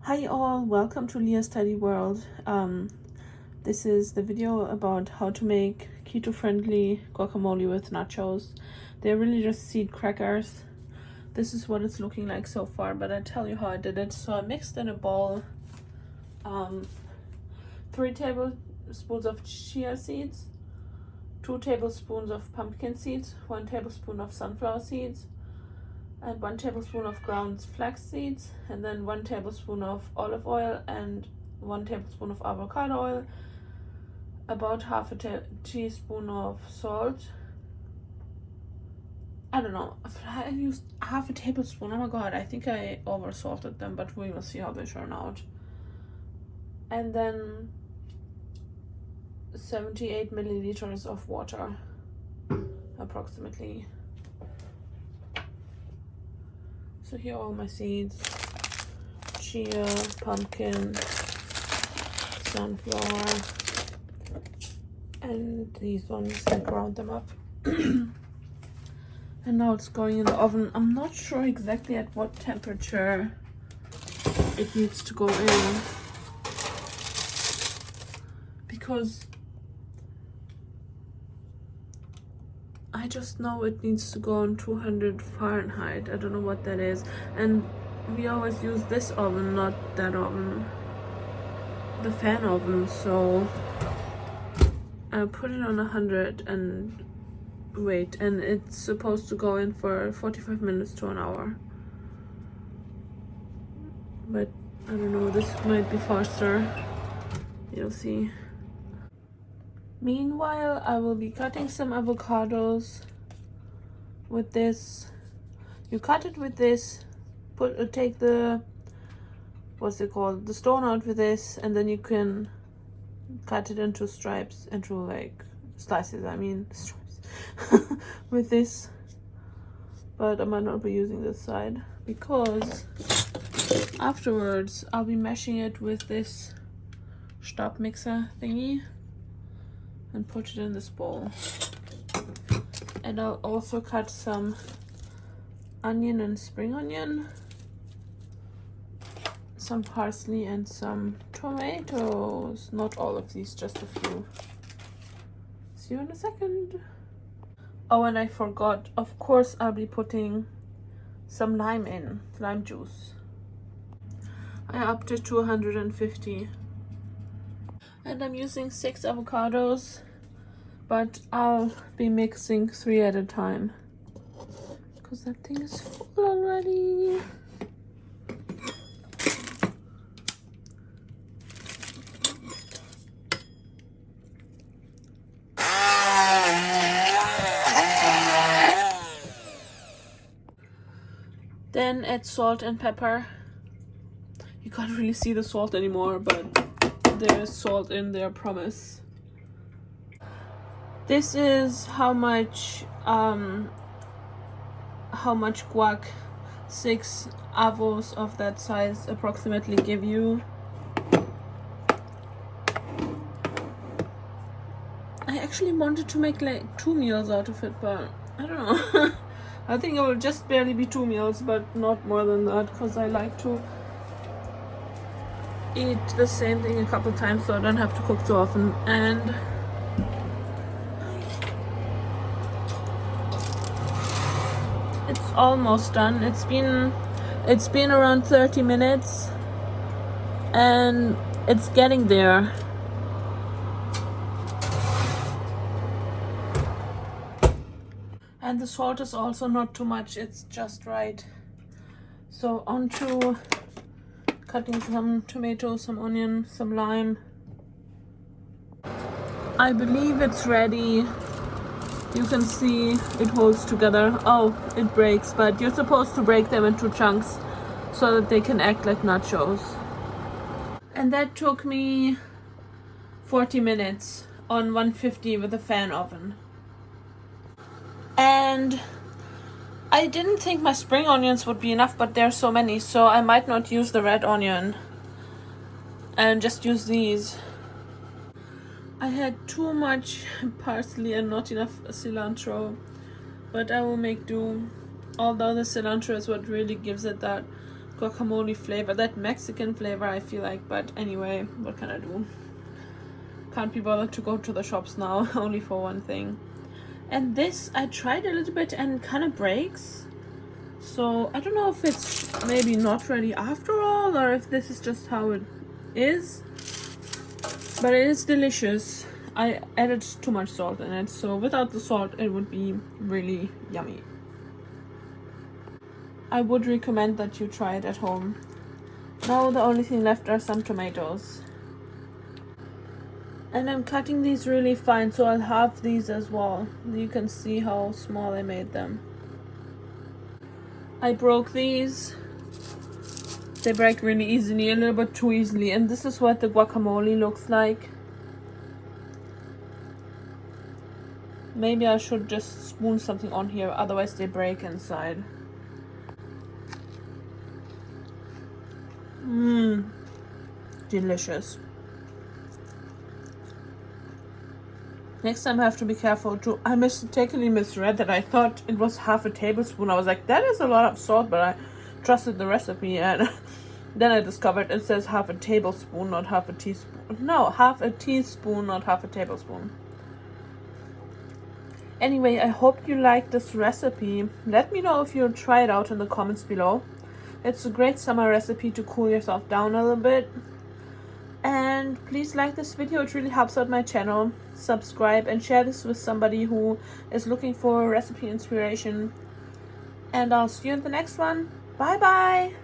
Hi all, welcome to Leah's Study World. This is the video about how to make keto-friendly guacamole with nachos. They're really just seed crackers. This is what it's looking like so far, but I'll tell you how I did it. So I mixed in a bowl 3 tablespoons of chia seeds, 2 tablespoons of pumpkin seeds, 1 tablespoon of sunflower seeds, and 1 tablespoon of ground flax seeds, and then 1 tablespoon of olive oil and 1 tablespoon of avocado oil, about half a teaspoon of salt. I don't know, I used half a tablespoon. Oh my god, I think I over salted them, but we will see how they turn out. And then 78 milliliters of water approximately. So here are all my seeds: chia, pumpkin, sunflower, and these ones, I ground them up. And now it's going in the oven. I'm not sure exactly at what temperature it needs to go in, because I just know it needs to go on 200 Fahrenheit. I don't know what that is. And we always use this oven, not that oven, the fan oven. So I put it on 100 and wait, and it's supposed to go in for 45 minutes to an hour. But I don't know, this might be faster. You'll see. Meanwhile, I will be cutting some avocados with this. You cut it with this, take the, what's it called, the stone out with this, and then you can cut it into stripes, into like slices, I mean stripes, with this. But I might not be using this side, because afterwards I'll be mashing it with this stop mixer thingy and put it in this bowl. And I'll also cut some onion and spring onion, some parsley, and some tomatoes. Not all of these, just a few. See you in a second. Oh, and I forgot, of course I'll be putting some lime juice. I upped it to 150. And I'm using 6 avocados, but I'll be mixing 3 at a time, because that thing is full already. Then add salt and pepper. You can't really see the salt anymore, but there's salt in there, promise. This is how much guac 6 avos of that size approximately give you. I actually wanted to make like 2 meals out of it, but I don't know. I think it will just barely be 2 meals, but not more than that, because I like to eat the same thing a couple times so I don't have to cook so often. And it's almost done. It's been around 30 minutes and it's getting there. And the salt is also not too much, it's just right. So on to cutting some tomatoes, some onion, some lime. I believe it's ready. You can see it holds together. Oh, it breaks, but you're supposed to break them into chunks so that they can act like nachos. And that took me 40 minutes on 150 with a fan oven. And I didn't think my spring onions would be enough, but there's so many, so I might not use the red onion and just use these. I had too much parsley and not enough cilantro, but I will make do. Although the cilantro is what really gives it that guacamole flavor, that Mexican flavor, I feel like. But anyway, what can I do? Can't be bothered to go to the shops now, only for one thing. And this, I tried a little bit and kind of breaks. So I don't know if it's maybe not ready after all, or if this is just how it is. But it is delicious. I added too much salt in it, so without the salt it would be really yummy. I would recommend that you try it at home. Now the only thing left are some tomatoes. And I'm cutting these really fine, so I'll have these as well. You can see how small I made them. I broke these. They break really easily, a little bit too easily. And this is what the guacamole looks like. Maybe I should just spoon something on here, otherwise they break inside. Mmm, delicious. Next time I have to be careful too. I mistakenly misread that. I thought it was half a tablespoon. I was like, that is a lot of salt, but I trusted the recipe, and then I discovered it says half a tablespoon, not half a teaspoon. No, half a teaspoon, not half a tablespoon. Anyway, I hope you like this recipe. Let me know if you'll try it out in the comments below. It's a great summer recipe to cool yourself down a little bit. And please like this video, it really helps out my channel. Subscribe and share this with somebody who is looking for recipe inspiration. And I'll see you in the next one. Bye bye!